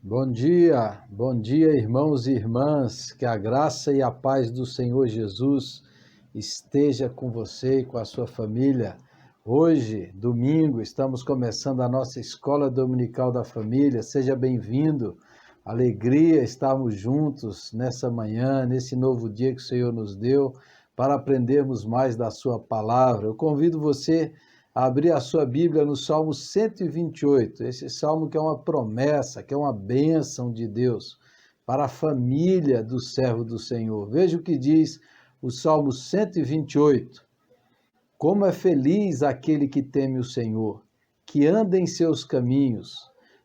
Bom dia, irmãos e irmãs, que a graça e a paz do Senhor Jesus esteja com você e com a sua família. Hoje, domingo, estamos começando a nossa Escola Dominical da Família. Seja bem-vindo. Alegria estarmos juntos nessa manhã, nesse novo dia que o Senhor nos deu, para aprendermos mais da sua palavra. Eu convido você a abrir a sua Bíblia no Salmo 128, esse salmo que é uma promessa, que é uma bênção de Deus para a família do servo do Senhor. Veja o que diz o Salmo 128. Como é feliz aquele que teme o Senhor, que anda em seus caminhos.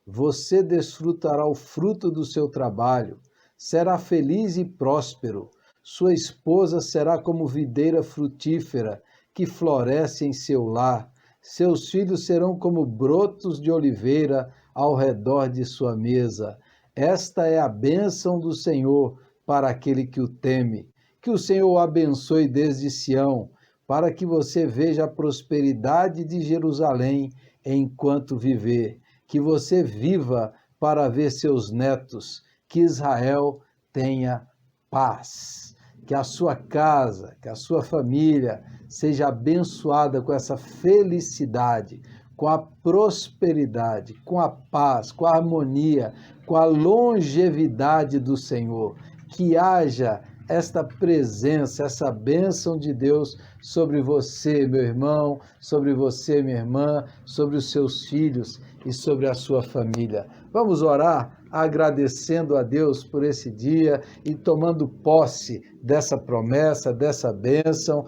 Você desfrutará o fruto do seu trabalho, será feliz e próspero. Sua esposa será como videira frutífera, que floresce em seu lar. Seus filhos serão como brotos de oliveira ao redor de sua mesa. Esta é a bênção do Senhor para aquele que o teme. Que o Senhor o abençoe desde Sião, para que você veja a prosperidade de Jerusalém enquanto viver. Que você viva para ver seus netos. Que Israel tenha paz. Que a sua casa, que a sua família seja abençoada com essa felicidade, com a prosperidade, com a paz, com a harmonia, com a longevidade do Senhor. Que haja esta presença, essa bênção de Deus sobre você, meu irmão, sobre você, minha irmã, sobre os seus filhos e sobre a sua família. Vamos orar agradecendo a Deus por esse dia e tomando posse dessa promessa, dessa bênção,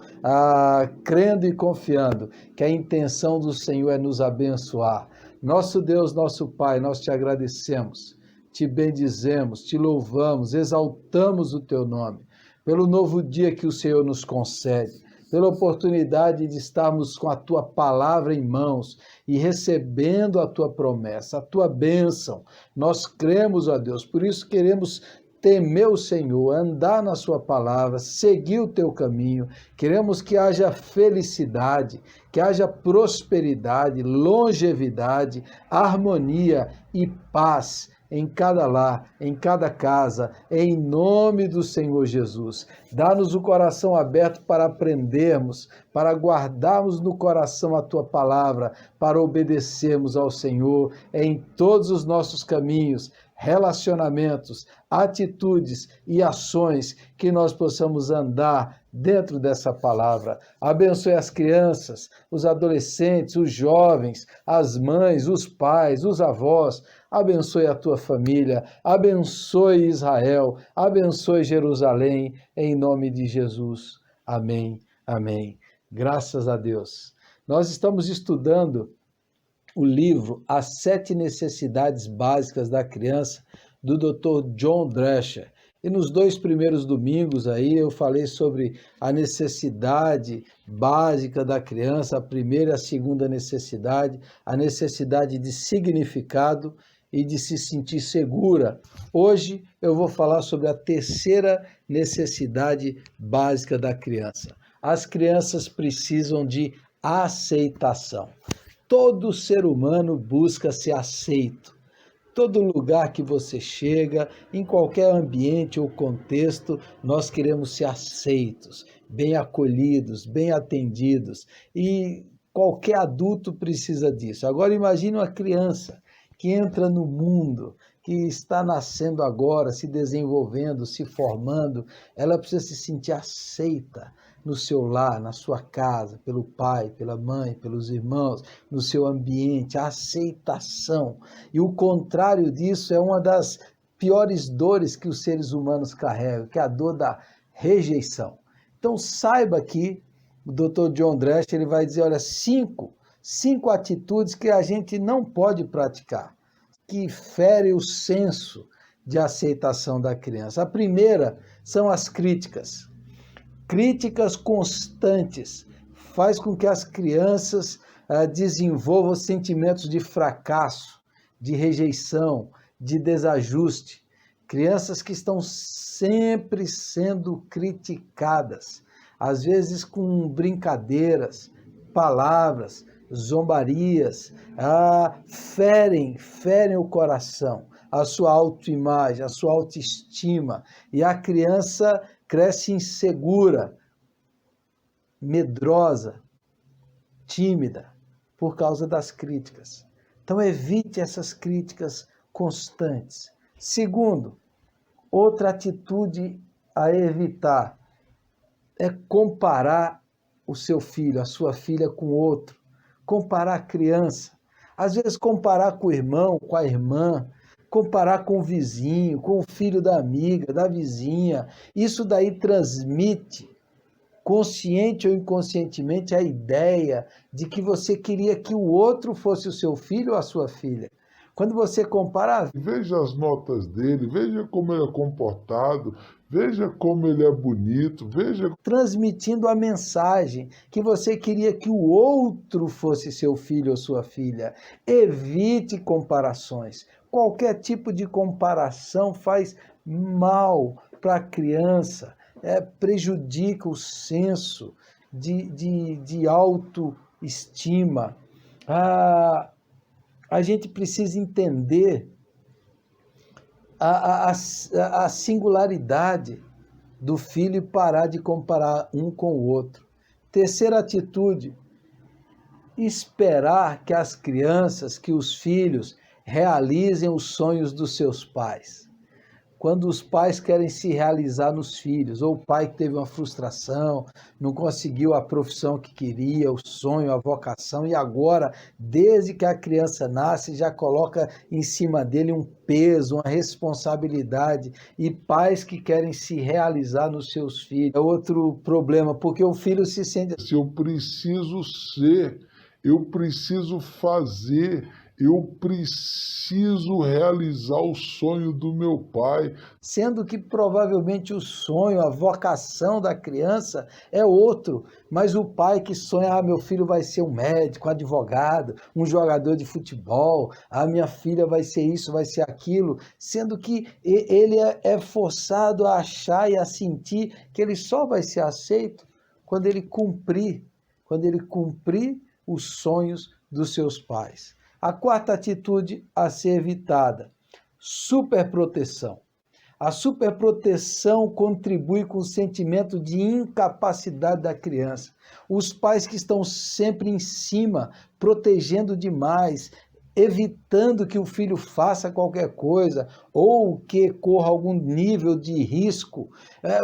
crendo e confiando que a intenção do Senhor é nos abençoar. Nosso Deus, nosso Pai, nós te agradecemos, te bendizemos, te louvamos, exaltamos o teu nome, pelo novo dia que o Senhor nos concede, pela oportunidade de estarmos com a tua palavra em mãos e recebendo a tua promessa, a tua bênção. Nós cremos, ó Deus, por isso queremos temer o Senhor, andar na sua palavra, seguir o teu caminho. Queremos que haja felicidade, que haja prosperidade, longevidade, harmonia e paz em cada lar, em cada casa, em nome do Senhor Jesus. Dá-nos o coração aberto para aprendermos, para guardarmos no coração a tua palavra, para obedecermos ao Senhor em todos os nossos caminhos, relacionamentos, atitudes e ações, que nós possamos andar dentro dessa palavra. Abençoe as crianças, os adolescentes, os jovens, as mães, os pais, os avós. Abençoe a tua família, abençoe Israel, abençoe Jerusalém, em nome de Jesus. Amém, amém. Graças a Deus. Nós estamos estudando o livro As 7 Necessidades Básicas da Criança, do Dr. John Drescher. E nos 2 primeiros domingos aí eu falei sobre a necessidade básica da criança, a primeira e a segunda necessidade, a necessidade de significado e de se sentir segura. Hoje eu vou falar sobre a terceira necessidade básica da criança. As crianças precisam de aceitação. Todo ser humano busca ser aceito. Todo lugar que você chega, em qualquer ambiente ou contexto, nós queremos ser aceitos, bem acolhidos, bem atendidos. E qualquer adulto precisa disso. Agora imagine uma criança que entra no mundo, que está nascendo agora, se desenvolvendo, se formando. Ela precisa se sentir aceita no seu lar, na sua casa, pelo pai, pela mãe, pelos irmãos, no seu ambiente, a aceitação. E o contrário disso é uma das piores dores que os seres humanos carregam, que é a dor da rejeição. Então saiba que o Dr. John Drescher ele vai dizer, olha, cinco atitudes que a gente não pode praticar, que ferem o senso de aceitação da criança. A primeira são as críticas. Críticas constantes faz com que as crianças desenvolvam sentimentos de fracasso, de rejeição, de desajuste. Crianças que estão sempre sendo criticadas, às vezes com brincadeiras, palavras, zombarias, ferem o coração. a sua autoimagem, a sua autoestima. E a criança cresce insegura, medrosa, tímida, por causa das críticas. Então, evite essas críticas constantes. Segundo, outra atitude a evitar é comparar o seu filho, a sua filha com outro. Comparar a criança. Às vezes, comparar com o irmão, com a irmã, comparar com o vizinho, com o filho da amiga, da vizinha. Isso daí transmite, consciente ou inconscientemente, a ideia de que você queria que o outro fosse o seu filho ou a sua filha. Quando você compara... Veja as notas dele, veja como ele é comportado, veja como ele é bonito, veja... Transmitindo a mensagem que você queria que o outro fosse seu filho ou sua filha. Evite comparações. Qualquer tipo de comparação faz mal para a criança, prejudica o senso de autoestima. A gente precisa entender a singularidade do filho e parar de comparar um com o outro. Terceira atitude, esperar que as crianças, que os filhos realizem os sonhos dos seus pais. Quando os pais querem se realizar nos filhos, ou o pai que teve uma frustração, não conseguiu a profissão que queria, o sonho, a vocação, e agora, desde que a criança nasce, já coloca em cima dele um peso, uma responsabilidade, e pais que querem se realizar nos seus filhos. É outro problema, porque o filho se sente... Eu preciso ser, eu preciso fazer... Eu preciso realizar o sonho do meu pai. Sendo que provavelmente o sonho, a vocação da criança é outro, mas o pai que sonha, meu filho vai ser um médico, um advogado, um jogador de futebol, minha filha vai ser isso, vai ser aquilo, sendo que ele é forçado a achar e a sentir que ele só vai ser aceito quando ele cumprir os sonhos dos seus pais. A quarta atitude a ser evitada, superproteção. A superproteção contribui com o sentimento de incapacidade da criança. Os pais que estão sempre em cima, protegendo demais, evitando que o filho faça qualquer coisa ou que corra algum nível de risco,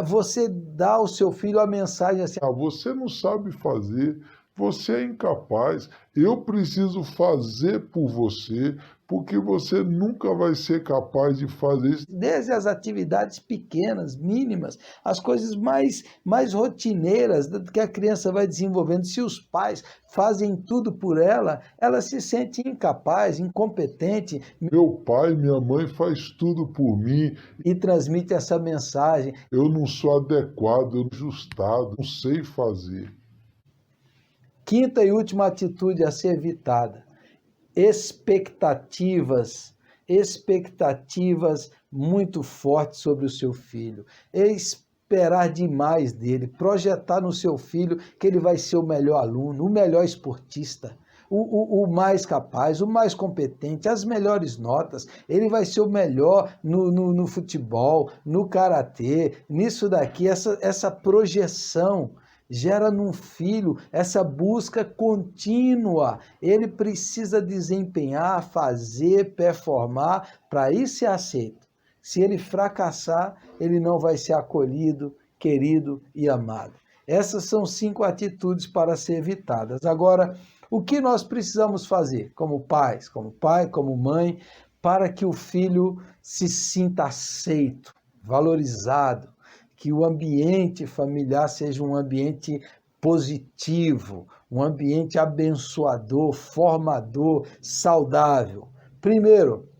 você dá ao seu filho a mensagem assim: você não sabe fazer, você é incapaz, eu preciso fazer por você, porque você nunca vai ser capaz de fazer isso. Desde as atividades pequenas, mínimas, as coisas mais rotineiras que a criança vai desenvolvendo. Se os pais fazem tudo por ela, ela se sente incapaz, incompetente. Meu pai, minha mãe faz tudo por mim. E transmite essa mensagem: eu não sou adequado, eu não sou ajustado, não sei fazer. Quinta e última atitude a ser evitada, expectativas muito fortes sobre o seu filho, esperar demais dele, projetar no seu filho que ele vai ser o melhor aluno, o melhor esportista, o mais capaz, o mais competente, as melhores notas, ele vai ser o melhor no futebol, no karatê, nisso daqui, essa projeção gera num filho essa busca contínua. Ele precisa desempenhar, fazer, performar para aí ser aceito. Se ele fracassar, ele não vai ser acolhido, querido e amado. Essas são 5 atitudes para ser evitadas. Agora, o que nós precisamos fazer como pais, como pai, como mãe, para que o filho se sinta aceito, valorizado, que o ambiente familiar seja um ambiente positivo, um ambiente abençoador, formador, saudável. Primeiro,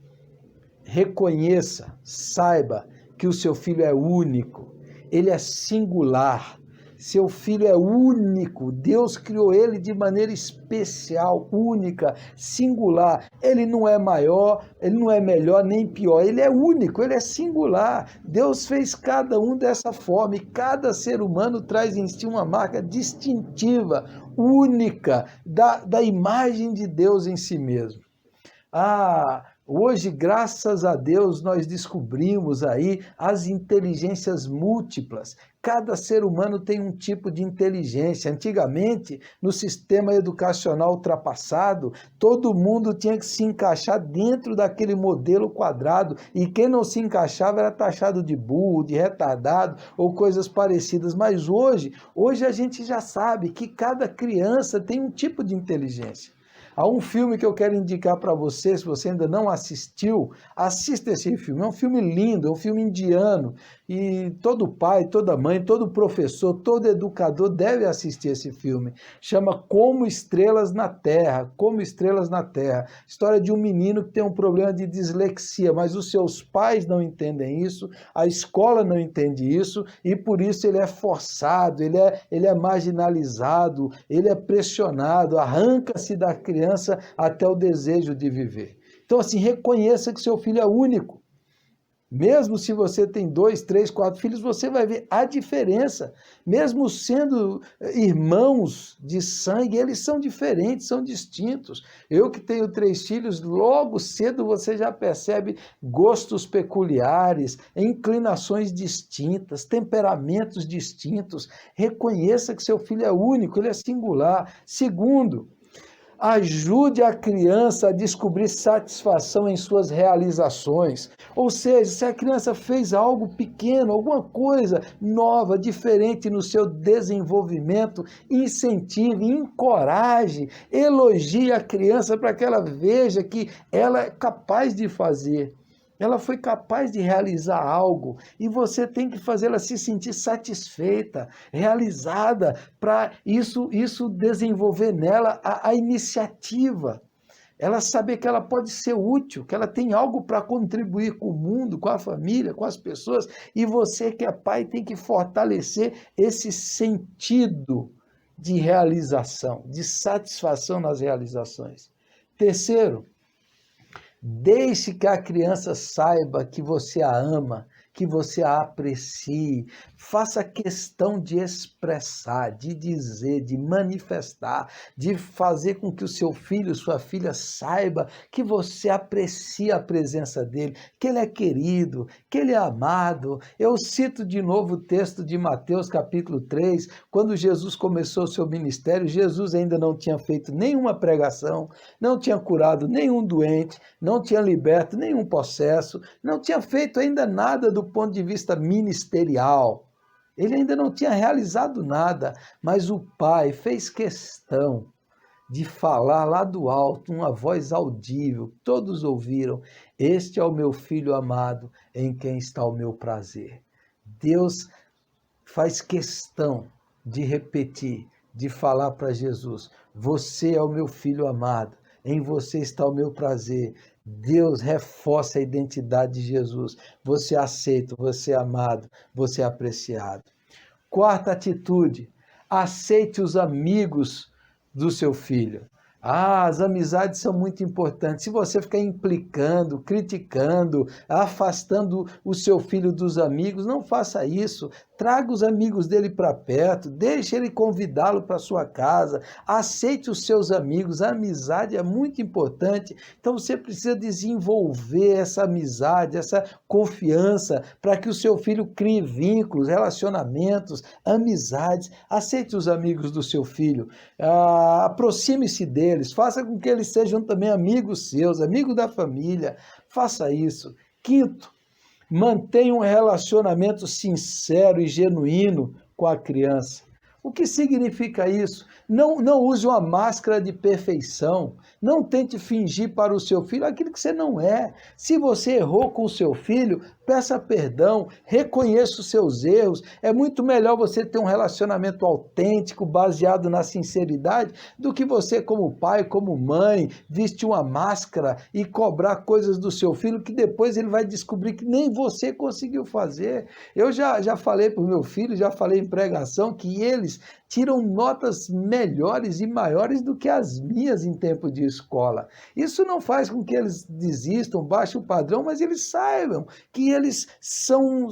reconheça, saiba que o seu filho é único, ele é singular. Seu filho é único, Deus criou ele de maneira especial, única, singular. Ele não é maior, ele não é melhor nem pior, ele é único, ele é singular. Deus fez cada um dessa forma e cada ser humano traz em si uma marca distintiva, única, da imagem de Deus em si mesmo. Hoje, graças a Deus, nós descobrimos aí as inteligências múltiplas. Cada ser humano tem um tipo de inteligência. Antigamente, no sistema educacional ultrapassado, todo mundo tinha que se encaixar dentro daquele modelo quadrado, e quem não se encaixava era taxado de burro, de retardado ou coisas parecidas. Mas hoje a gente já sabe que cada criança tem um tipo de inteligência. Há um filme que eu quero indicar para você, se você ainda não assistiu, assista esse filme. É um filme lindo, é um filme indiano, e todo pai, toda mãe, todo professor, todo educador deve assistir esse filme. Chama Como Estrelas na Terra, Como Estrelas na Terra. História de um menino que tem um problema de dislexia, mas os seus pais não entendem isso, a escola não entende isso, e por isso ele é forçado, ele é marginalizado, ele é pressionado, arranca-se da criança até o desejo de viver. Então, assim, reconheça que seu filho é único. Mesmo se você tem 2, 3, 4 filhos, você vai ver a diferença. Mesmo sendo irmãos de sangue, eles são diferentes, são distintos. Eu que tenho 3 filhos, logo cedo você já percebe gostos peculiares, inclinações distintas, temperamentos distintos. Reconheça que seu filho é único, ele é singular. Segundo, ajude a criança a descobrir satisfação em suas realizações. Ou seja, se a criança fez algo pequeno, alguma coisa nova, diferente no seu desenvolvimento, incentive, encoraje, elogie a criança para que ela veja que ela é capaz de fazer. Ela foi capaz de realizar algo, e você tem que fazê-la se sentir satisfeita, realizada, para isso desenvolver nela a iniciativa. Ela saber que ela pode ser útil, que ela tem algo para contribuir com o mundo, com a família, com as pessoas, e você que é pai tem que fortalecer esse sentido de realização, de satisfação nas realizações. Terceiro, deixe que a criança saiba que você a ama, que você a aprecie. Faça questão de expressar, de dizer, de manifestar, de fazer com que o seu filho, sua filha saiba que você aprecia a presença dele, que ele é querido, que ele é amado. Eu cito de novo o texto de Mateus capítulo 3, quando Jesus começou o seu ministério. Jesus ainda não tinha feito nenhuma pregação, não tinha curado nenhum doente, não tinha liberto nenhum possesso, não tinha feito ainda nada do ponto de vista ministerial. Ele ainda não tinha realizado nada, mas o Pai fez questão de falar lá do alto, uma voz audível, todos ouviram: este é o meu filho amado, em quem está o meu prazer. Deus faz questão de repetir, de falar para Jesus: você é o meu filho amado, em você está o meu prazer. Deus reforça a identidade de Jesus. Você é aceito, você é amado, você é apreciado. Quarta atitude: aceite os amigos do seu filho. As amizades são muito importantes. Se você ficar implicando, criticando, afastando o seu filho dos amigos, não faça isso. Traga os amigos dele para perto, deixe ele convidá-lo para sua casa, aceite os seus amigos. A amizade é muito importante, então você precisa desenvolver essa amizade, essa confiança, para que o seu filho crie vínculos, relacionamentos, amizades. Aceite os amigos do seu filho, aproxime-se deles, faça com que eles sejam também amigos seus, amigos da família. Faça isso. Quinto, mantenha um relacionamento sincero e genuíno com a criança. O que significa isso? Não use uma máscara de perfeição. Não tente fingir para o seu filho aquilo que você não é. Se você errou com o seu filho, peça perdão, reconheça os seus erros. É muito melhor você ter um relacionamento autêntico, baseado na sinceridade, do que você, como pai, como mãe, vestir uma máscara e cobrar coisas do seu filho que depois ele vai descobrir que nem você conseguiu fazer. Eu já falei para o meu filho, já falei em pregação, que ele eles tiram notas melhores e maiores do que as minhas em tempo de escola. Isso não faz com que eles desistam, baixem o padrão, mas eles saibam que eles são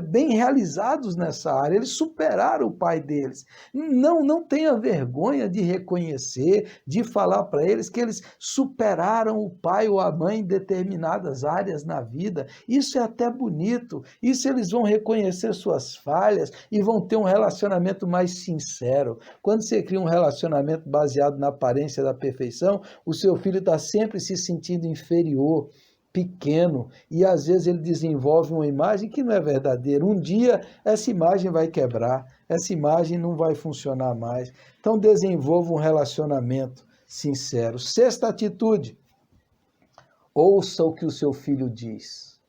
bem realizados nessa área, eles superaram o pai deles. Não tenha vergonha de reconhecer, de falar para eles que eles superaram o pai ou a mãe em determinadas áreas na vida. Isso é até bonito, isso eles vão reconhecer suas falhas e vão ter um relacionamento mais sincero. Quando você cria um relacionamento baseado na aparência da perfeição, o seu filho está sempre se sentindo inferior, pequeno, e às vezes ele desenvolve uma imagem que não é verdadeira. Um dia essa imagem vai quebrar, essa imagem não vai funcionar mais. Então desenvolva um relacionamento sincero. Sexta atitude: ouça o que o seu filho diz.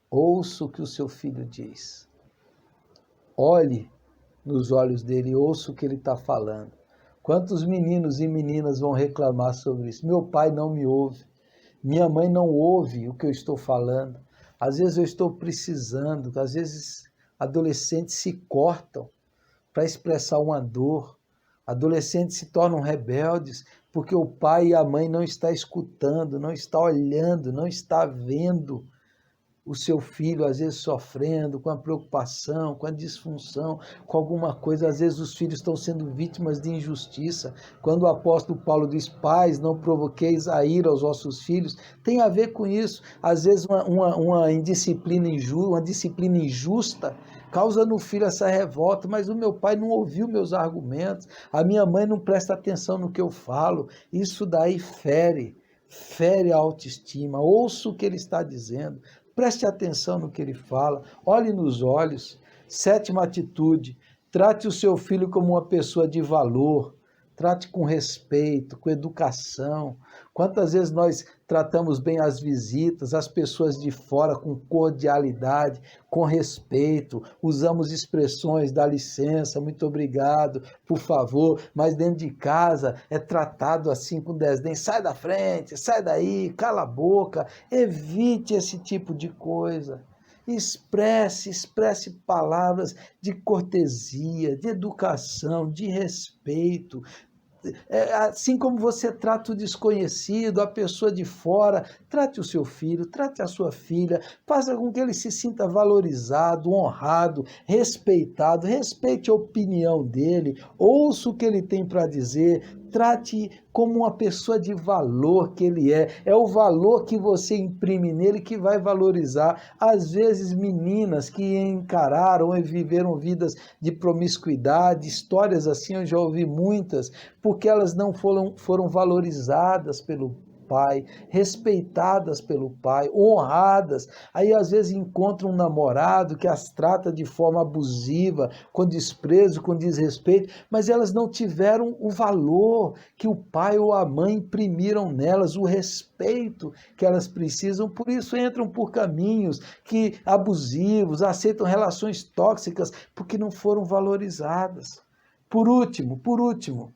Ouça o que o seu filho diz. Olhe nos olhos dele, ouça o que ele está falando. Quantos meninos e meninas vão reclamar sobre isso? Meu pai não me ouve. Minha mãe não ouve o que eu estou falando. Às vezes eu estou precisando, às vezes adolescentes se cortam para expressar uma dor. Adolescentes se tornam rebeldes porque o pai e a mãe não estão escutando, não estão olhando, não estão vendo o seu filho, às vezes sofrendo, com a preocupação, com a disfunção, com alguma coisa. Às vezes os filhos estão sendo vítimas de injustiça. Quando o apóstolo Paulo diz: pais, não provoqueis a ira aos vossos filhos, tem a ver com isso. Às vezes uma indisciplina uma disciplina injusta causa no filho essa revolta. Mas o meu pai não ouviu meus argumentos, a minha mãe não presta atenção no que eu falo. Isso daí fere a autoestima. Ouça o que ele está dizendo. Preste atenção no que ele fala, olhe nos olhos. Sétima atitude: trate o seu filho como uma pessoa de valor, trate com respeito, com educação. Quantas vezes nós tratamos bem as visitas, as pessoas de fora, com cordialidade, com respeito, usamos expressões, dá licença, muito obrigado, por favor, mas dentro de casa é tratado assim com desdém: sai da frente, sai daí, cala a boca. Evite esse tipo de coisa. Expresse palavras de cortesia, de educação, de respeito. Assim como você trata o desconhecido, a pessoa de fora, trate o seu filho, trate a sua filha, faça com que ele se sinta valorizado, honrado, respeitado. Respeite a opinião dele, ouça o que ele tem para dizer, trate como uma pessoa de valor que ele é. É o valor que você imprime nele que vai valorizar. Às vezes meninas que encararam e viveram vidas de promiscuidade, histórias assim eu já ouvi muitas, porque elas não foram valorizadas pelo pai, respeitadas pelo pai, honradas. Aí às vezes encontram um namorado que as trata de forma abusiva, com desprezo, com desrespeito, mas elas não tiveram o valor que o pai ou a mãe imprimiram nelas, o respeito que elas precisam. Por isso entram por caminhos abusivos, aceitam relações tóxicas, porque não foram valorizadas. Por último,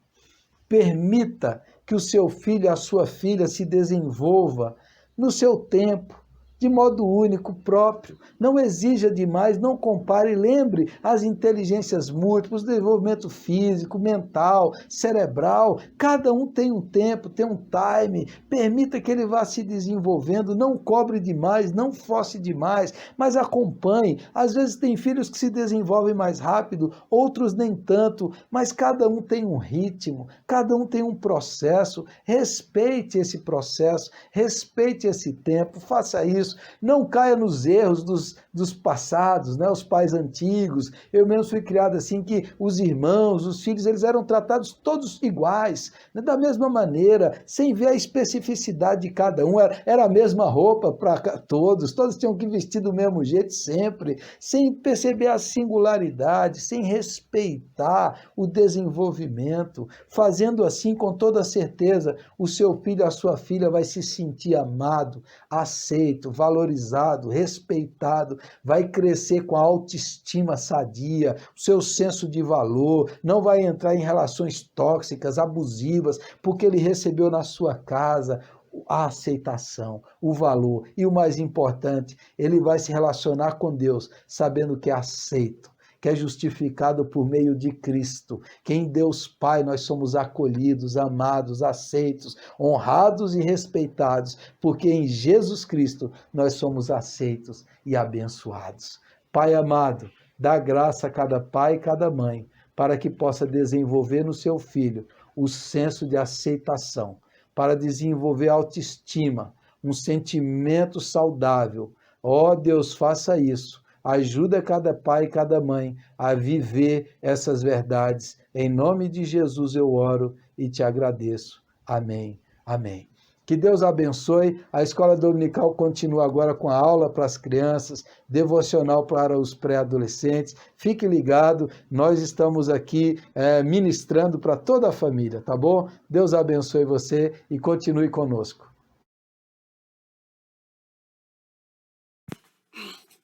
permita que o seu filho, a sua filha se desenvolva no seu tempo, de modo único, próprio. Não exija demais, não compare. Lembre as inteligências múltiplas, o desenvolvimento físico, mental, cerebral. Cada um tem um tempo, tem um time. Permita que ele vá se desenvolvendo. Não cobre demais, não force demais, mas acompanhe. Às vezes tem filhos que se desenvolvem mais rápido, outros nem tanto, mas cada um tem um ritmo, cada um tem um processo. Respeite esse processo, respeite esse tempo, faça isso. Não caia nos erros dos passados, né? Os pais antigos. Eu mesmo fui criado assim, que os irmãos, os filhos, eles eram tratados todos iguais, né? Da mesma maneira, sem ver a especificidade de cada um. Era a mesma roupa para todos tinham que vestir do mesmo jeito sempre, sem perceber a singularidade, sem respeitar o desenvolvimento. Fazendo assim, com toda certeza, o seu filho, a sua filha vai se sentir amado, aceito, valorizado, respeitado, vai crescer com a autoestima sadia, o seu senso de valor, não vai entrar em relações tóxicas, abusivas, porque ele recebeu na sua casa a aceitação, o valor e o mais importante, ele vai se relacionar com Deus sabendo que é aceito, que é justificado por meio de Cristo, que em Deus Pai nós somos acolhidos, amados, aceitos, honrados e respeitados, porque em Jesus Cristo nós somos aceitos e abençoados. Pai amado, dá graça a cada pai e cada mãe, para que possa desenvolver no seu filho o senso de aceitação, para desenvolver autoestima, um sentimento saudável. Ó Deus, faça isso. Ajuda cada pai e cada mãe a viver essas verdades. Em nome de Jesus eu oro e te agradeço. Amém. Amém. Que Deus abençoe. A Escola Dominical continua agora com a aula para as crianças, devocional para os pré-adolescentes. Fique ligado, nós estamos aqui ministrando para toda a família, tá bom? Deus abençoe você e continue conosco.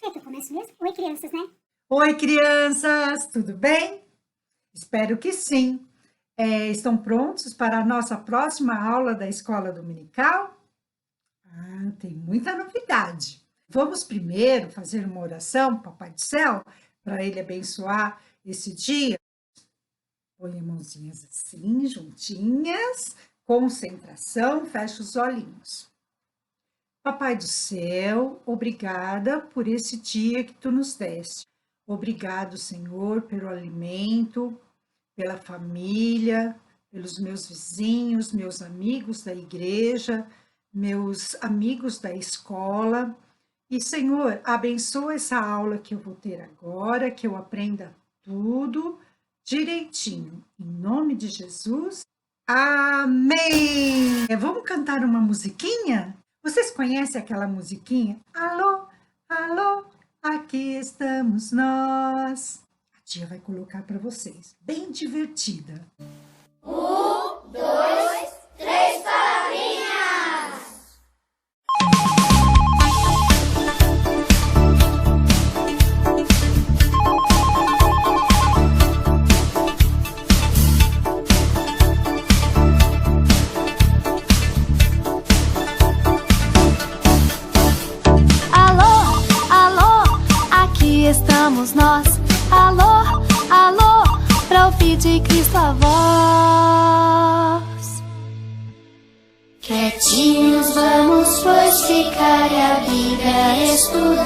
Eu começo mesmo? Oi, crianças, né? Oi, crianças, tudo bem? Espero que sim. Estão prontos para a nossa próxima aula da Escola Dominical? Tem muita novidade. Vamos primeiro fazer uma oração, Papai do Céu, para ele abençoar esse dia. Põe as mãozinhas assim, juntinhas, concentração, fecha os olhinhos. Papai do Céu, obrigada por esse dia que tu nos deste. Obrigado, Senhor, pelo alimento, pela família, pelos meus vizinhos, meus amigos da igreja, meus amigos da escola. E, Senhor, abençoa essa aula que eu vou ter agora, que eu aprenda tudo direitinho. Em nome de Jesus, amém! Vamos cantar uma musiquinha? Vocês conhecem aquela musiquinha? Alô, alô, aqui estamos nós. A tia vai colocar para vocês, bem divertida. 1, 2, 3, palavrinhas! Alô, alô, aqui estamos nós. Alô, alô, pra ouvir de Cristo a voz. Quietinhos vamos pois ficar e a Bíblia estudar.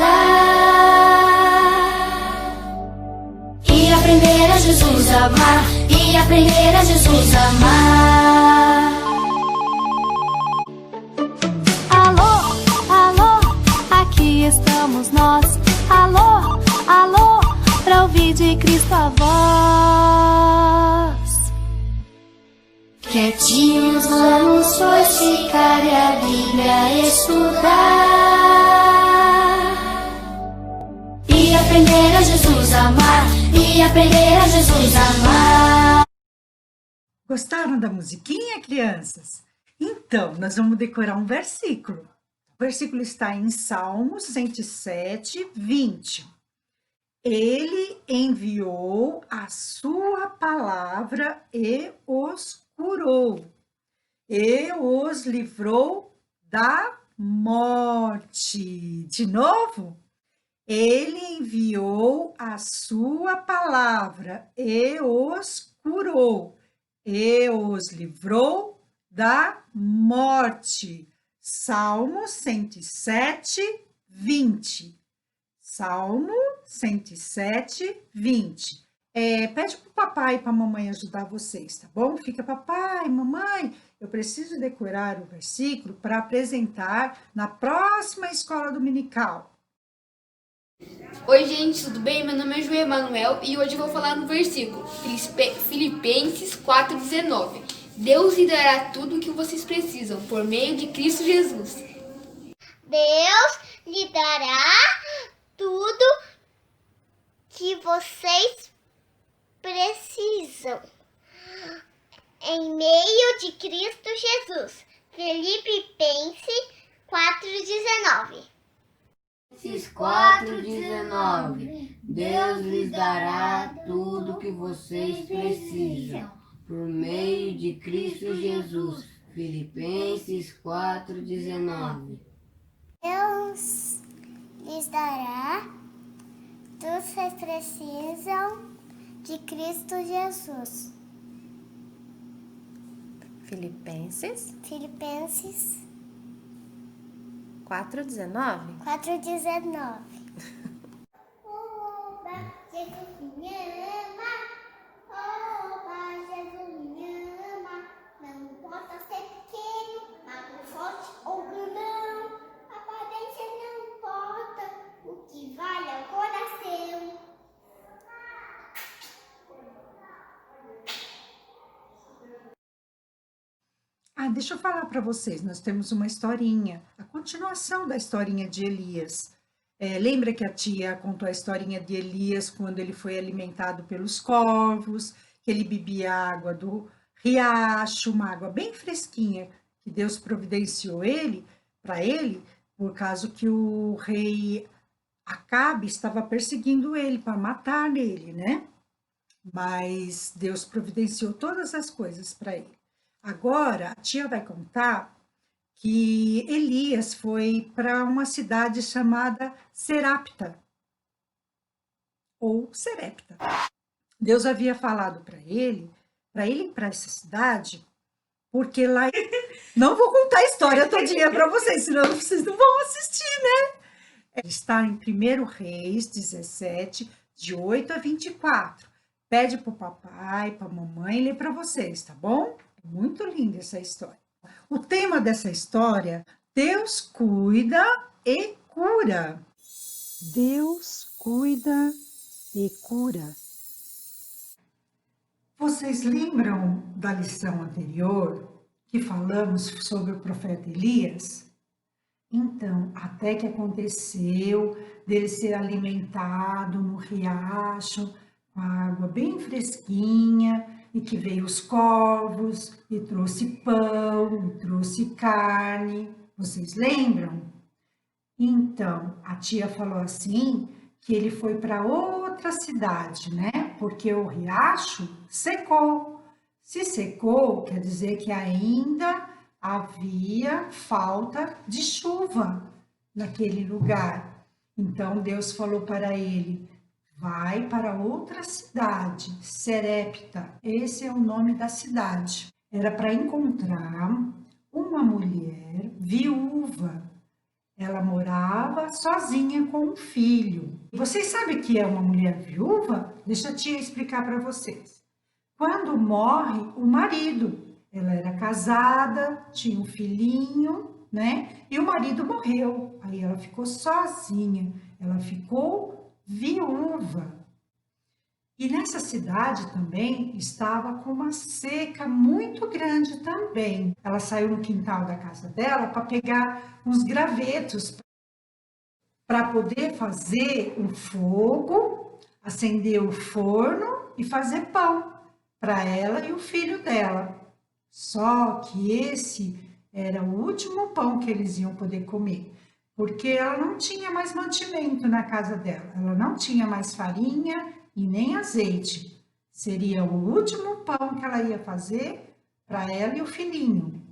E aprender a Jesus amar. E aprender a Jesus amar. Alô, alô, aqui estamos nós. Alô, alô, pra ouvir de Cristo a voz. Quietinhos vamos pois ficar e a Bíblia estudar. E aprender a Jesus amar. E aprender a Jesus amar. Gostaram da musiquinha, crianças? Então, nós vamos decorar um versículo. O versículo está em Salmos 107, 20. Ele enviou a sua palavra e os curou, e os livrou da morte. De novo, ele enviou a sua palavra e os curou, e os livrou da morte. Salmo 107, 20. Salmo 107, 20. Pede para o papai e para a mamãe ajudar vocês, tá bom? Fica, papai, mamãe, eu preciso decorar o versículo para apresentar na próxima escola dominical. Oi, gente, tudo bem? Meu nome é João Emanuel e hoje eu vou falar no versículo Filipenses 4,19. Deus lhe dará tudo o que vocês precisam por meio de Cristo Jesus. Deus lhe dará tudo que vocês precisam em meio de Cristo Jesus. Filipenses 4,19. Filipenses 4,19. Deus lhes dará tudo o que vocês precisam por meio de Cristo Jesus. Filipenses 4,19. Deus lhes dará vocês precisam de Cristo Jesus. Filipenses Filipenses 4:19. 4:19. Oba, Jesus me ama. Oba, Jesus me ama. Não importa ser pequeno, magro, forte ou grandão. A aparência não importa. O que vale é o coração. Deixa eu falar para vocês, nós temos uma historinha, a continuação da historinha de Elias. Lembra que a tia contou a historinha de Elias quando ele foi alimentado pelos corvos, que ele bebia água do riacho, uma água bem fresquinha, que Deus providenciou para ele, por causa que o rei Acabe estava perseguindo ele para matar ele, né? Mas Deus providenciou todas as coisas para ele. Agora, a tia vai contar que Elias foi para uma cidade chamada Serapta, ou Serepta. Deus havia falado para ele ir para essa cidade, porque lá... Não vou contar a história todinha para vocês, senão vocês não vão assistir, né? Está em 1 Reis 17, de 8 a 24. Pede para o papai, para a mamãe ler para vocês, tá bom? Muito linda essa história. O tema dessa história, Deus cuida e cura. Deus cuida e cura. Vocês lembram da lição anterior que falamos sobre o profeta Elias? Então, até que aconteceu dele ser alimentado no riacho, com água bem fresquinha, e que veio os corvos, e trouxe pão, e trouxe carne. Vocês lembram? Então, a tia falou assim, que ele foi para outra cidade, né? Porque o riacho secou. Se secou, quer dizer que ainda havia falta de chuva naquele lugar. Então, Deus falou para ele, vai para outra cidade, Serepta, esse é o nome da cidade. Era para encontrar uma mulher viúva. Ela morava sozinha com um filho. Vocês sabem o que é uma mulher viúva? Deixa a tia explicar para vocês. Quando morre o marido, ela era casada, tinha um filhinho, né? E o marido morreu. Aí ela ficou sozinha, ela ficou viúva. E nessa cidade também estava com uma seca muito grande também. Ela saiu no quintal da casa dela para pegar uns gravetos para poder fazer um fogo, acender o forno e fazer pão para ela e o filho dela. Só que esse era o último pão que eles iam poder comer, porque ela não tinha mais mantimento na casa dela, ela não tinha mais farinha e nem azeite. Seria o último pão que ela ia fazer para ela e o filhinho.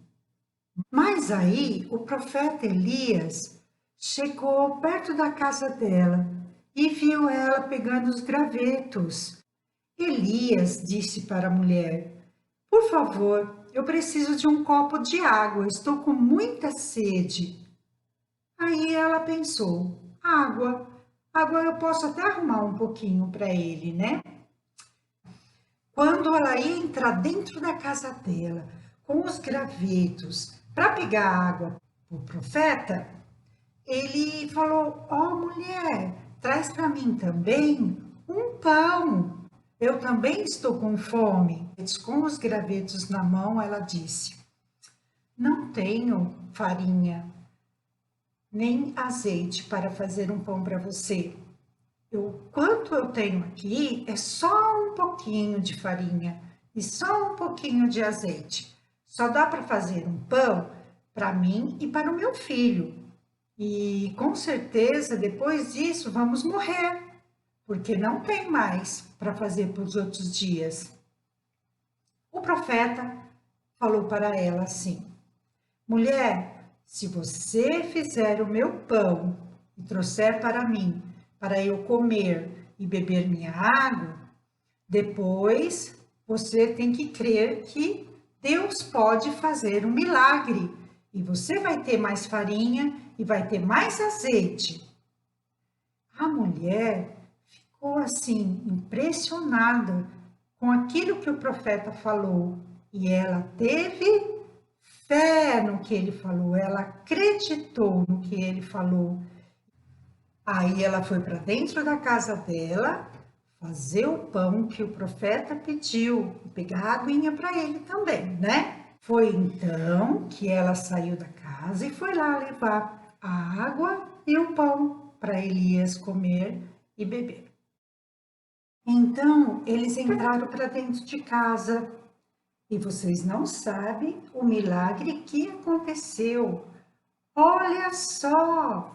Mas aí o profeta Elias chegou perto da casa dela e viu ela pegando os gravetos. Elias disse para a mulher, por favor, eu preciso de um copo de água, estou com muita sede. Aí ela pensou, água eu posso até arrumar um pouquinho para ele, né? Quando ela ia entrar dentro da casa dela, com os gravetos, para pegar água para o profeta, ele falou, mulher, traz para mim também um pão. Eu também estou com fome. Com os gravetos na mão, ela disse, não tenho farinha, nem azeite para fazer um pão para você. Quanto eu tenho aqui é só um pouquinho de farinha e só um pouquinho de azeite. Só dá para fazer um pão para mim e para o meu filho. E com certeza, depois disso, vamos morrer, porque não tem mais para fazer para os outros dias. O profeta falou para ela assim, mulher, se você fizer o meu pão e trouxer para mim, para eu comer e beber minha água, depois você tem que crer que Deus pode fazer um milagre e você vai ter mais farinha e vai ter mais azeite. A mulher ficou assim, impressionada com aquilo que o profeta falou e ela teve fé no que ele falou, ela acreditou no que ele falou. Aí ela foi para dentro da casa dela fazer o pão que o profeta pediu e pegar a aguinha para ele também, né? Foi então que ela saiu da casa e foi lá levar a água e o pão para Elias comer e beber. Então eles entraram para dentro de casa e vocês não sabem o milagre que aconteceu. Olha só,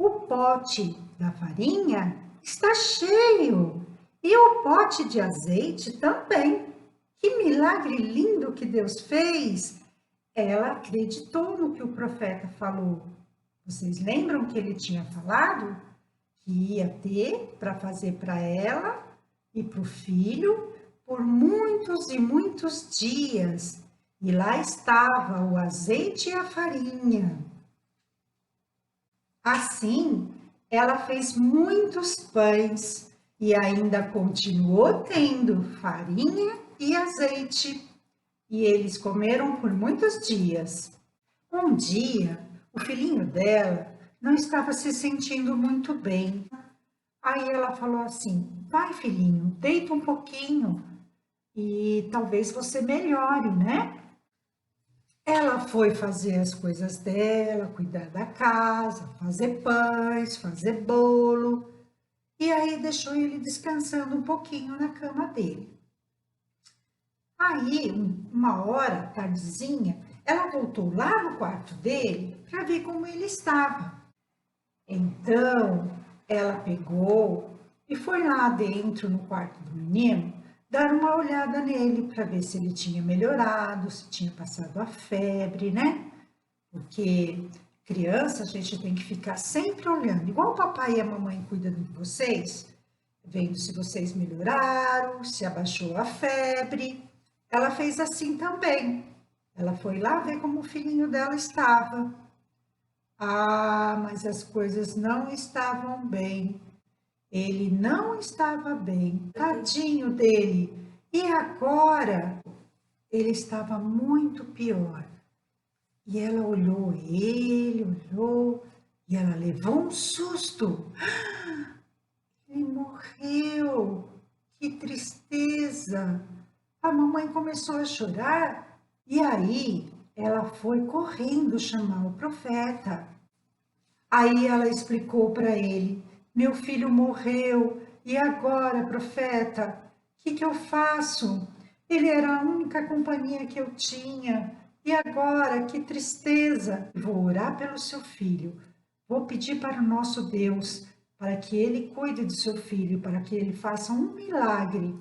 o pote da farinha está cheio e o pote de azeite também. Que milagre lindo que Deus fez! Ela acreditou no que o profeta falou. Vocês lembram que ele tinha falado que ia ter para fazer para ela e para o filho por muitos e muitos dias. E lá estava o azeite e a farinha. Assim, ela fez muitos pães e ainda continuou tendo farinha e azeite. E eles comeram por muitos dias. Um dia, o filhinho dela não estava se sentindo muito bem. Aí ela falou assim: vai, filhinho, deita um pouquinho e talvez você melhore, né? Ela foi fazer as coisas dela, cuidar da casa, fazer pães, fazer bolo, e aí deixou ele descansando um pouquinho na cama dele. Aí, uma hora, tardezinha, ela voltou lá no quarto dele para ver como ele estava. Então, ela pegou e foi lá dentro no quarto do menino dar uma olhada nele para ver se ele tinha melhorado, se tinha passado a febre, né? Porque criança a gente tem que ficar sempre olhando, igual o papai e a mamãe cuidam de vocês, vendo se vocês melhoraram, se abaixou a febre. Ela fez assim também. Ela foi lá ver como o filhinho dela estava. Ah, mas as coisas não estavam bem. Ele não estava bem, tadinho dele. E agora ele estava muito pior. E ela olhou ele, olhou, e ela levou um susto. Ele morreu, que tristeza. A mamãe começou a chorar e aí ela foi correndo chamar o profeta. Aí ela explicou para ele: meu filho morreu, e agora, profeta, o que eu faço? Ele era a única companhia que eu tinha, e agora, que tristeza! Vou orar pelo seu filho, vou pedir para o nosso Deus, para que ele cuide do seu filho, para que ele faça um milagre.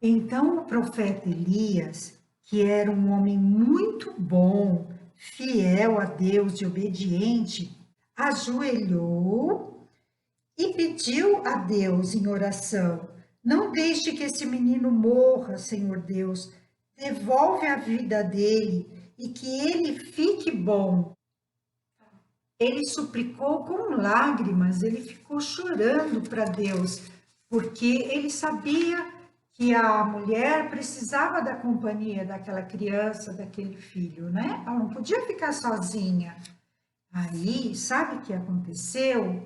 Então o profeta Elias, que era um homem muito bom, fiel a Deus e obediente, ajoelhou e pediu a Deus em oração: não deixe que esse menino morra, Senhor Deus, devolve a vida dele e que ele fique bom. Ele suplicou com lágrimas, ele ficou chorando para Deus, porque ele sabia que a mulher precisava da companhia daquela criança, daquele filho, né? Ela não podia ficar sozinha. Aí, sabe o que aconteceu?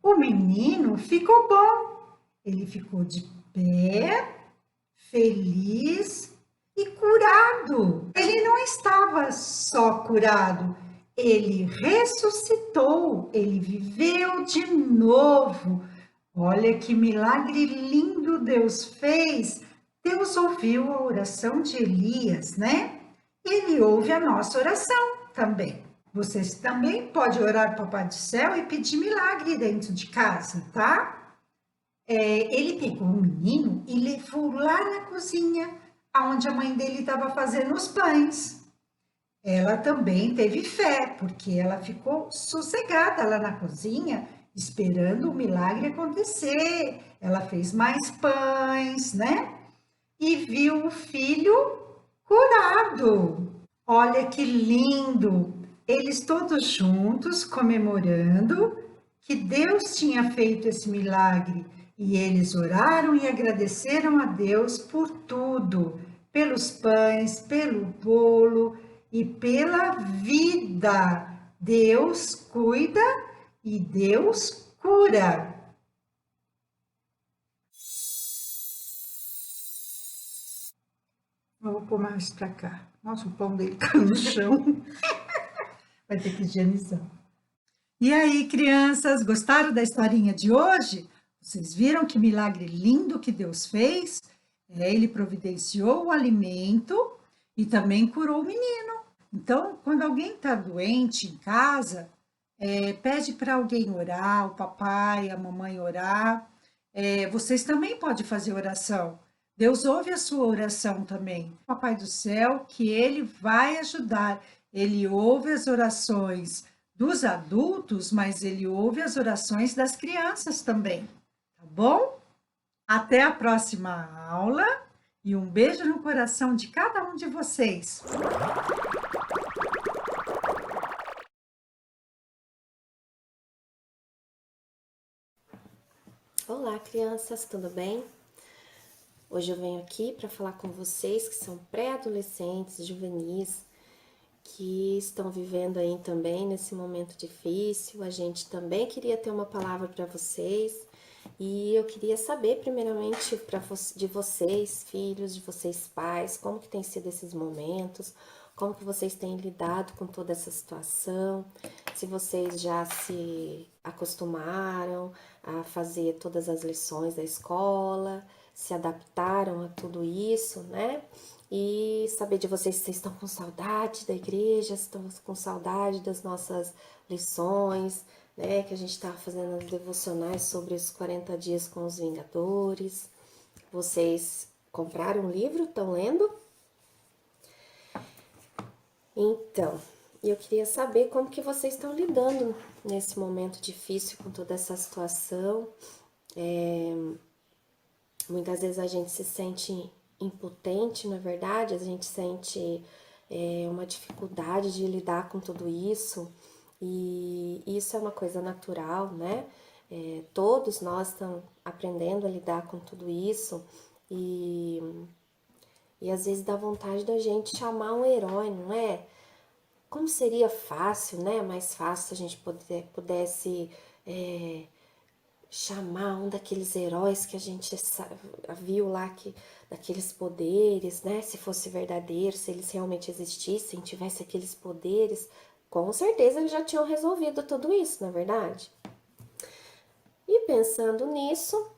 O menino ficou bom, ele ficou de pé, feliz e curado. Ele não estava só curado, ele ressuscitou, ele viveu de novo. Olha que milagre lindo Deus fez. Deus ouviu a oração de Elias, né? Ele ouve a nossa oração também. Vocês também podem orar para o Papai do Céu e pedir milagre dentro de casa, tá? Ele pegou o menino e levou lá na cozinha, onde a mãe dele estava fazendo os pães. Ela também teve fé, porque ela ficou sossegada lá na cozinha esperando o milagre acontecer. Ela fez mais pães, né? E viu o filho curado. Olha que lindo! Eles todos juntos comemorando que Deus tinha feito esse milagre. E eles oraram e agradeceram a Deus por tudo, pelos pães, pelo bolo e pela vida. Deus cuida e Deus cura. Eu vou pôr mais para cá. Nossa, o pão dele tá no chão. Vai ter que higienizar. E aí, crianças, gostaram da historinha de hoje? Vocês viram que milagre lindo que Deus fez? Ele providenciou o alimento e também curou o menino. Então, quando alguém está doente em casa, pede para alguém orar, o papai, a mamãe orar. Vocês também podem fazer oração. Deus ouve a sua oração também. Papai do céu, que Ele vai ajudar. Ele ouve as orações dos adultos, mas Ele ouve as orações das crianças também. Tá bom? Até a próxima aula e um beijo no coração de cada um de vocês. Olá, crianças, tudo bem? Hoje eu venho aqui para falar com vocês que são pré-adolescentes, juvenis, que estão vivendo aí também nesse momento difícil. A gente também queria ter uma palavra para vocês e eu queria saber primeiramente de vocês, filhos, de vocês pais, como que tem sido esses momentos, como que vocês têm lidado com toda essa situação, se vocês já se acostumaram a fazer todas as lições da escola, se adaptaram a tudo isso, né? E saber de vocês se vocês estão com saudade da igreja, se estão com saudade das nossas lições, né? Que a gente está fazendo as devocionais sobre os 40 dias com os Vingadores. Vocês compraram um livro? Estão lendo? Então, eu queria saber como que vocês estão lidando nesse momento difícil com toda essa situação. Muitas vezes a gente se sente impotente, na verdade, a gente sente uma dificuldade de lidar com tudo isso, e isso é uma coisa natural, né? Todos nós estamos aprendendo a lidar com tudo isso, e às vezes dá vontade da gente chamar um herói, não é? Como seria fácil, né? Mais fácil se a gente pudesse chamar um daqueles heróis que a gente viu lá, daqueles poderes, né? Se fosse verdadeiro, se eles realmente existissem, tivesse aqueles poderes, com certeza eles já tinham resolvido tudo isso, não é verdade? E pensando nisso,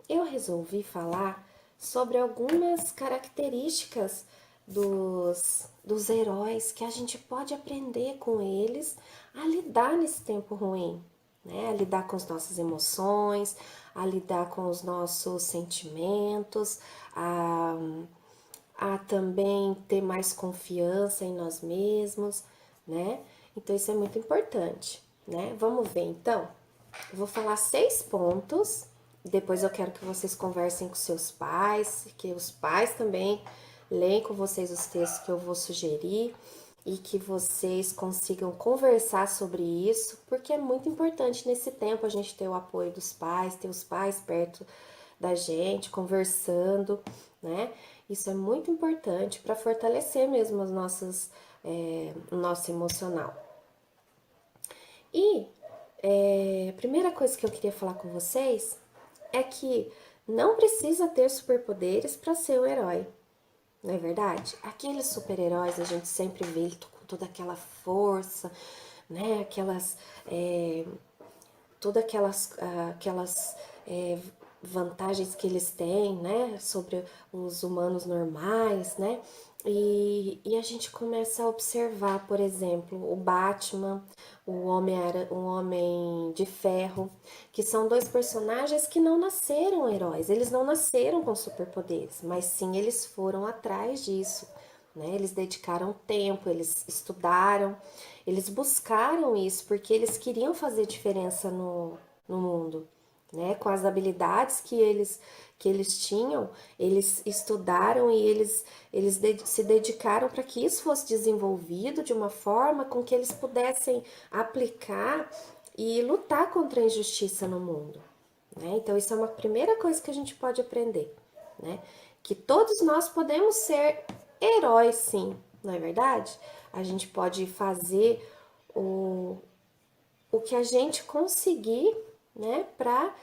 eu resolvi falar sobre algumas características dos heróis que a gente pode aprender com eles a lidar nesse tempo ruim, né? A lidar com as nossas emoções, a lidar com os nossos sentimentos, a também ter mais confiança em nós mesmos, né? Então isso é muito importante, né? Vamos ver então? Eu vou falar 6 pontos, depois eu quero que vocês conversem com seus pais, que os pais também leem com vocês os textos que eu vou sugerir, e que vocês consigam conversar sobre isso, porque é muito importante nesse tempo a gente ter o apoio dos pais, ter os pais perto da gente, conversando, né? Isso é muito importante para fortalecer mesmo o nosso emocional. E a primeira coisa que eu queria falar com vocês é que não precisa ter superpoderes para ser um herói. Não é verdade? Aqueles super-heróis a gente sempre vê ele com toda aquela força, né? Todas aquelas vantagens que eles têm, né? Sobre os humanos normais, né? E a gente começa a observar, por exemplo, o Batman, o Homem de Ferro, que são 2 personagens que não nasceram heróis, eles não nasceram com superpoderes, mas sim eles foram atrás disso, né? Eles dedicaram tempo, eles estudaram, eles buscaram isso porque eles queriam fazer diferença no mundo, né? Com as habilidades que eles tinham, eles estudaram e eles se dedicaram para que isso fosse desenvolvido de uma forma com que eles pudessem aplicar e lutar contra a injustiça no mundo, né? Então, isso é uma primeira coisa que a gente pode aprender, né? Que todos nós podemos ser heróis, sim, não é verdade? A gente pode fazer o que a gente conseguir, né, para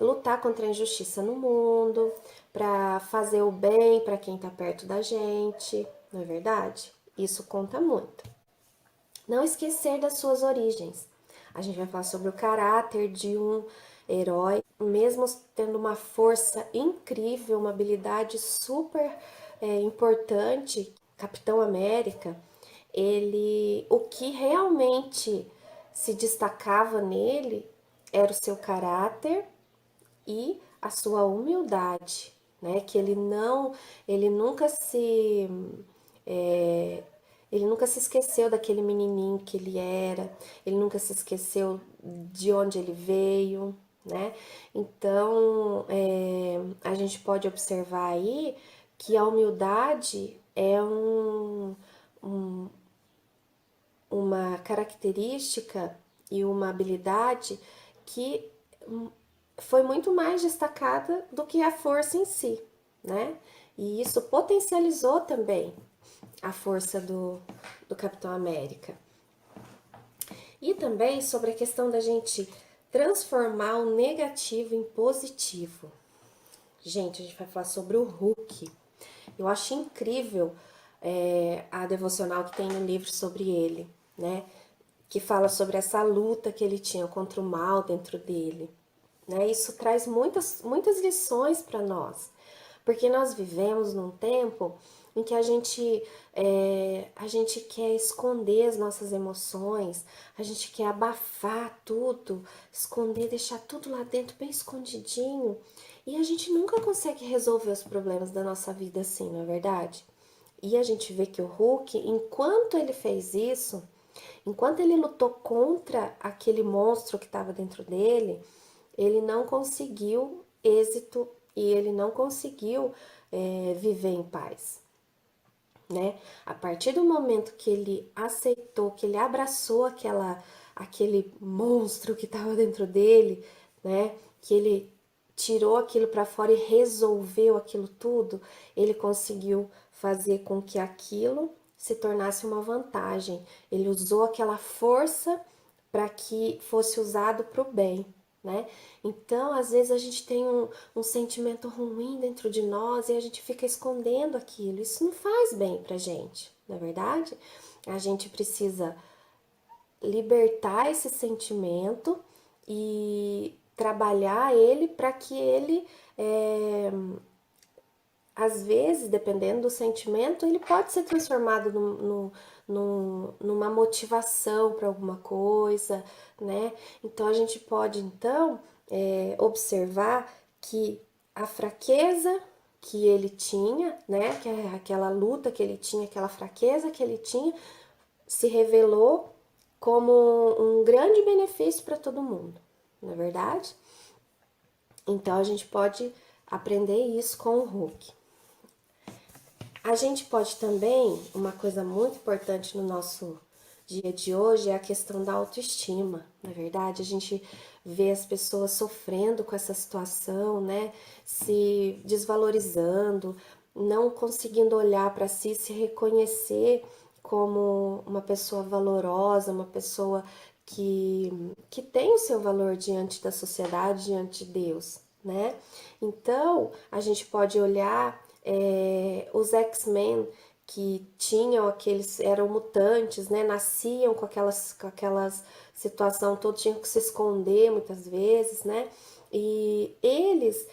lutar contra a injustiça no mundo, para fazer o bem para quem está perto da gente, não é verdade? Isso conta muito. Não esquecer das suas origens. A gente vai falar sobre o caráter de um herói, mesmo tendo uma força incrível, uma habilidade super importante, Capitão América, o que realmente se destacava nele era o seu caráter e a sua humildade, né? Que ele nunca se esqueceu daquele menininho que ele era, ele nunca se esqueceu de onde ele veio, né? Então, a gente pode observar aí que a humildade é uma característica e uma habilidade que foi muito mais destacada do que a força em si, né? E isso potencializou também a força do Capitão América. E também sobre a questão da gente transformar o negativo em positivo. Gente, a gente vai falar sobre o Hulk. Eu acho incrível a devocional que tem no livro sobre ele, né? Que fala sobre essa luta que ele tinha contra o mal dentro dele, né? Isso traz muitas lições para nós, porque nós vivemos num tempo em que a gente quer esconder as nossas emoções, a gente quer abafar tudo, esconder, deixar tudo lá dentro bem escondidinho, e a gente nunca consegue resolver os problemas da nossa vida assim, não é verdade? E a gente vê que o Hulk, enquanto ele fez isso, enquanto ele lutou contra aquele monstro que estava dentro dele, ele não conseguiu êxito e ele não conseguiu viver em paz, né? A partir do momento que ele aceitou, que ele abraçou aquele monstro que estava dentro dele, né? Que ele tirou aquilo para fora e resolveu aquilo tudo, ele conseguiu fazer com que aquilo se tornasse uma vantagem. Ele usou aquela força para que fosse usado para o bem, né? Então, às vezes a gente tem um sentimento ruim dentro de nós e a gente fica escondendo aquilo. Isso não faz bem pra gente, não é verdade? A gente precisa libertar esse sentimento e trabalhar ele para que ele, às vezes, dependendo do sentimento, ele pode ser transformado numa motivação para alguma coisa, né? Então a gente pode observar que a fraqueza que ele tinha, né? Que é aquela luta que ele tinha, aquela fraqueza que ele tinha, se revelou como um grande benefício para todo mundo, não é verdade? Então a gente pode aprender isso com o Hulk. A gente pode também, uma coisa muito importante no nosso dia de hoje é a questão da autoestima, não é verdade? A gente vê as pessoas sofrendo com essa situação, né? Se desvalorizando, não conseguindo olhar para si, se reconhecer como uma pessoa valorosa, uma pessoa que tem o seu valor diante da sociedade, diante de Deus, né? Então, a gente pode olhar os X-Men que eram mutantes, né? Nasciam com aquelas situação toda, tinham que se esconder muitas vezes, né? E eles,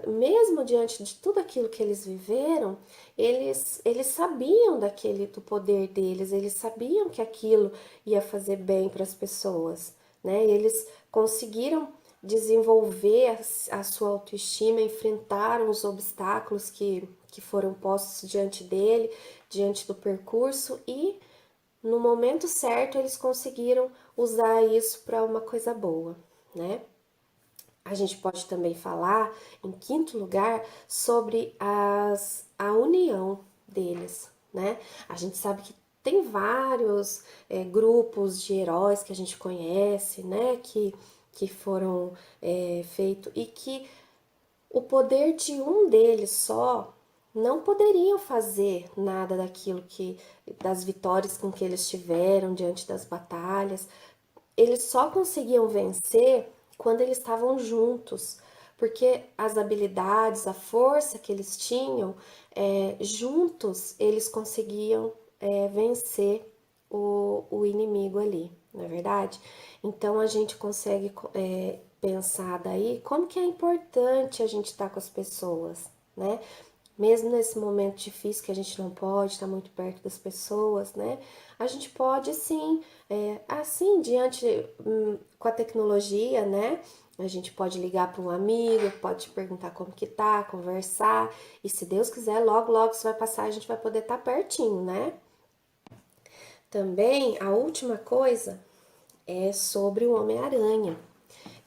mesmo diante de tudo aquilo que eles viveram, eles sabiam do poder deles, eles sabiam que aquilo ia fazer bem para as pessoas, né? E eles conseguiram desenvolver a sua autoestima, enfrentaram os obstáculos que foram postos diante dele, diante do percurso e no momento certo, eles conseguiram usar isso para uma coisa boa, né? A gente pode também falar, em quinto lugar, sobre a união deles, né? A gente sabe que tem vários grupos de heróis que a gente conhece, né? Que foram feitos e que o poder de um deles só não poderiam fazer nada das vitórias com que eles tiveram diante das batalhas. Eles só conseguiam vencer quando eles estavam juntos, porque as habilidades, a força que eles tinham, juntos eles conseguiam vencer o inimigo ali, não é verdade? Então a gente consegue pensar daí como que é importante a gente estar com as pessoas, né? Mesmo nesse momento difícil que a gente não pode estar muito perto das pessoas, né? A gente pode sim, assim, com a tecnologia, né? A gente pode ligar para um amigo, pode perguntar como que tá, conversar, e se Deus quiser, logo, logo isso vai passar, a gente vai poder estar pertinho, né? Também, a última coisa é sobre o Homem-Aranha,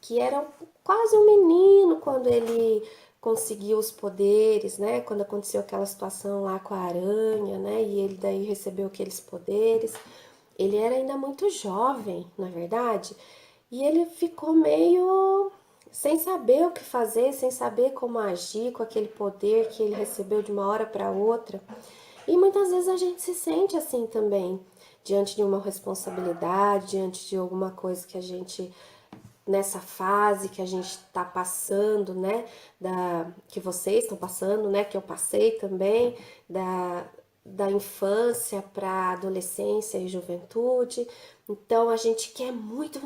que era quase um menino quando ele conseguiu os poderes, né? Quando aconteceu aquela situação lá com a aranha, né? E ele daí recebeu aqueles poderes. Ele era ainda muito jovem, na verdade, e ele ficou meio sem saber o que fazer, sem saber como agir com aquele poder que ele recebeu de uma hora para outra. E muitas vezes a gente se sente assim também, diante de uma responsabilidade, diante de alguma coisa que a gente, nessa fase que a gente está passando, né, que vocês estão passando, né, que eu passei também, da infância para a adolescência e juventude. Então a gente quer muito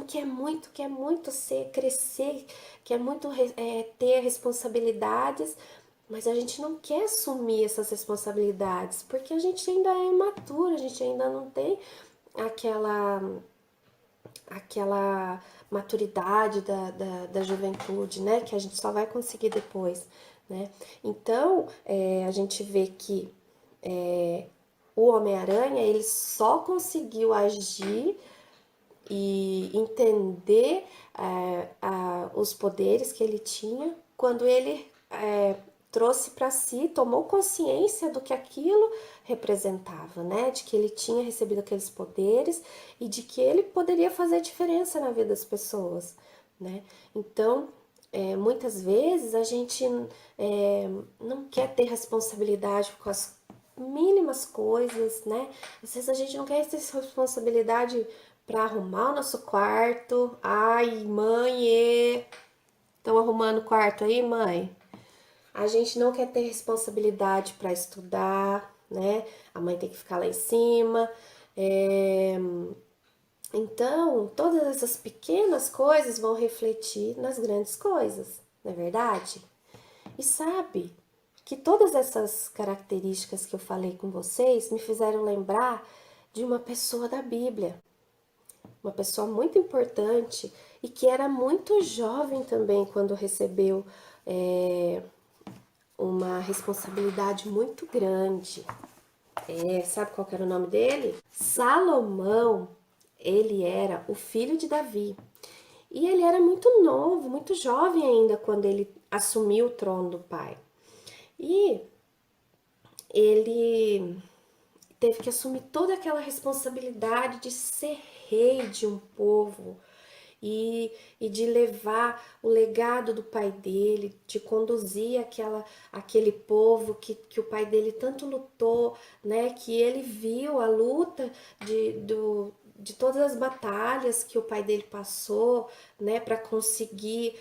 crescer, quer muito ter responsabilidades, mas a gente não quer assumir essas responsabilidades, porque a gente ainda é imaturo, a gente ainda não tem aquela maturidade da juventude, né? Que a gente só vai conseguir depois, né? Então, a gente vê que o Homem-Aranha, ele só conseguiu agir e entender os poderes que ele tinha quando ele trouxe para si, tomou consciência do que aquilo representava, né? De que ele tinha recebido aqueles poderes e de que ele poderia fazer diferença na vida das pessoas, né? Então, muitas vezes a gente não quer ter responsabilidade com as mínimas coisas, né? Às vezes a gente não quer ter responsabilidade para arrumar o nosso quarto. Ai, mãe, estão arrumando o quarto aí, mãe? A gente não quer ter responsabilidade para estudar, né? A mãe tem que ficar lá em cima. Então, todas essas pequenas coisas vão refletir nas grandes coisas, não é verdade? E sabe que todas essas características que eu falei com vocês me fizeram lembrar de uma pessoa da Bíblia, uma pessoa muito importante e que era muito jovem também quando recebeu uma responsabilidade muito grande. Sabe qual que era o nome dele? Salomão. Ele era o filho de Davi. E ele era muito novo, muito jovem ainda quando ele assumiu o trono do pai. E ele teve que assumir toda aquela responsabilidade de ser rei de um povo e de levar o legado do pai dele, de conduzir aquele povo que o pai dele tanto lutou, né? Que ele viu a luta de todas as batalhas que o pai dele passou, né? Para conseguir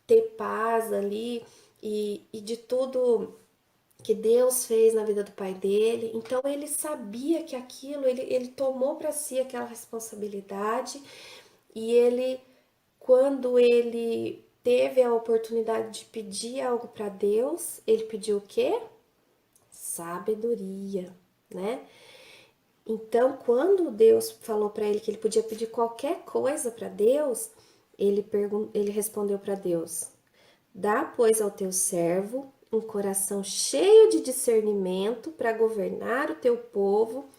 ter paz ali e de tudo que Deus fez na vida do pai dele. Então ele sabia que aquilo, ele tomou para si aquela responsabilidade. E ele, quando ele teve a oportunidade de pedir algo para Deus, ele pediu o quê? Sabedoria, né? Então, quando Deus falou para ele que ele podia pedir qualquer coisa para Deus, ele respondeu para Deus: dá, pois, ao teu servo um coração cheio de discernimento para governar o teu povo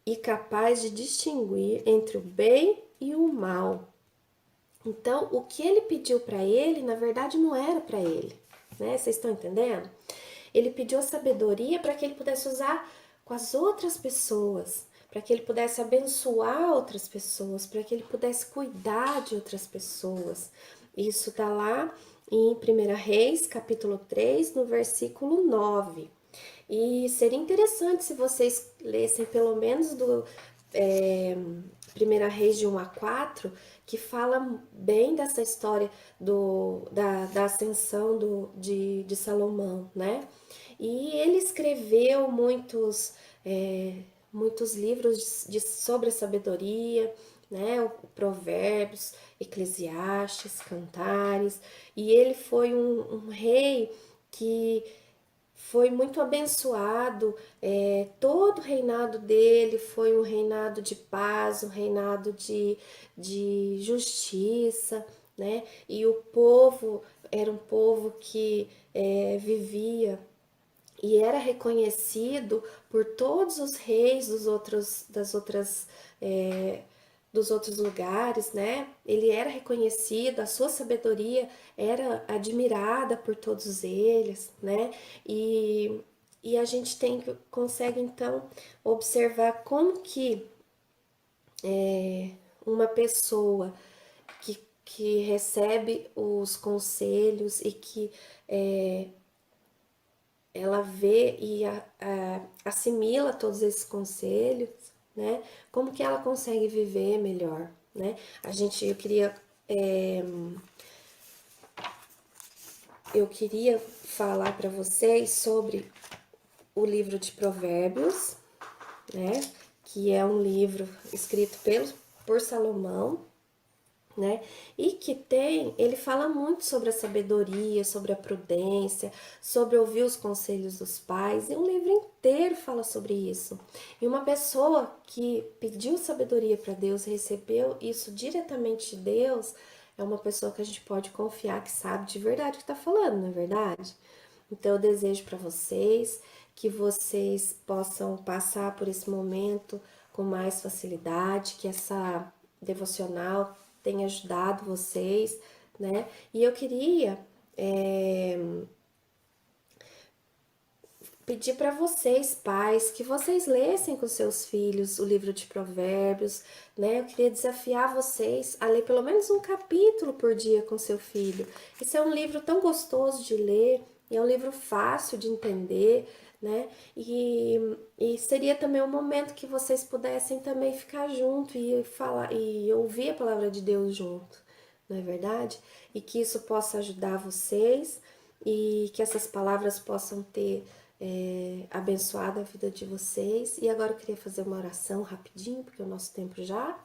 e capaz de distinguir entre o bem e o mal. Então, o que ele pediu para ele, na verdade, não era para ele, né? Vocês estão entendendo? Ele pediu a sabedoria para que ele pudesse usar com as outras pessoas, para que ele pudesse abençoar outras pessoas, para que ele pudesse cuidar de outras pessoas. Isso está lá em 1 Reis, capítulo 3, no versículo 9. E seria interessante se vocês lessem pelo menos do 1 Reis de 1 a 4, que fala bem dessa história da ascensão de Salomão, né? E ele escreveu muitos livros sobre a sabedoria, né? O Provérbios, Eclesiastes, Cantares, e ele foi um rei que foi muito abençoado, todo o reinado dele foi um reinado de paz, um reinado de justiça, né? E o povo era um povo que vivia e era reconhecido por todos os reis dos outros lugares, né? Ele era reconhecido, a sua sabedoria era admirada por todos eles, né? E a gente consegue então observar como que uma pessoa que recebe os conselhos e que ela vê e assimila todos esses conselhos, né? Como que ela consegue viver melhor, né? Eu queria falar para vocês sobre o livro de Provérbios, né? Que é um livro escrito por Salomão, né? E que ele fala muito sobre a sabedoria, sobre a prudência, sobre ouvir os conselhos dos pais, e um livro inteiro fala sobre isso. E uma pessoa que pediu sabedoria para Deus, recebeu isso diretamente de Deus, é uma pessoa que a gente pode confiar, que sabe de verdade o que está falando, não é verdade? Então eu desejo para vocês que vocês possam passar por esse momento com mais facilidade, que essa devocional tem ajudado vocês, né? E eu queria pedir para vocês, pais, que vocês lessem com seus filhos o livro de Provérbios, né? Eu queria desafiar vocês a ler pelo menos um capítulo por dia com seu filho. Esse é um livro tão gostoso de ler, e é um livro fácil de entender, né? E seria também um momento que vocês pudessem também ficar junto e falar e ouvir a palavra de Deus junto, não é verdade? E que isso possa ajudar vocês e que essas palavras possam ter abençoado a vida de vocês. E agora eu queria fazer uma oração rapidinho, porque o nosso tempo já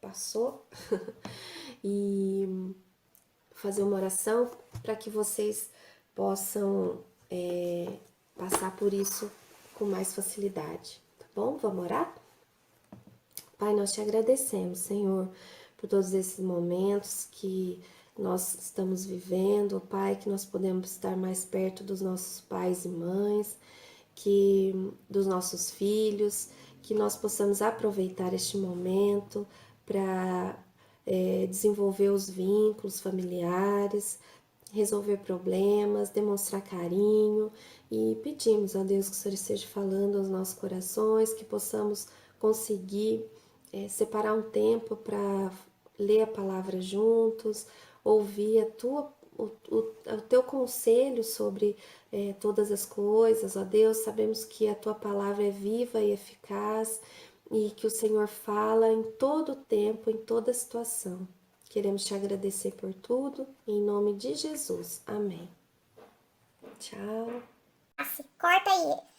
passou. E fazer uma oração para que vocês possam passar por isso com mais facilidade, tá bom? Vamos orar? Pai, nós te agradecemos, Senhor, por todos esses momentos que nós estamos vivendo, Pai, que nós podemos estar mais perto dos nossos pais e mães, dos nossos filhos, que nós possamos aproveitar este momento para desenvolver os vínculos familiares, resolver problemas, demonstrar carinho, e pedimos a Deus que o Senhor esteja falando aos nossos corações, que possamos conseguir separar um tempo para ler a palavra juntos, ouvir o teu conselho sobre todas as coisas. Ó Deus, sabemos que a tua palavra é viva e eficaz e que o Senhor fala em todo o tempo, em toda situação. Queremos te agradecer por tudo, em nome de Jesus. Amém. Tchau. Corta aí.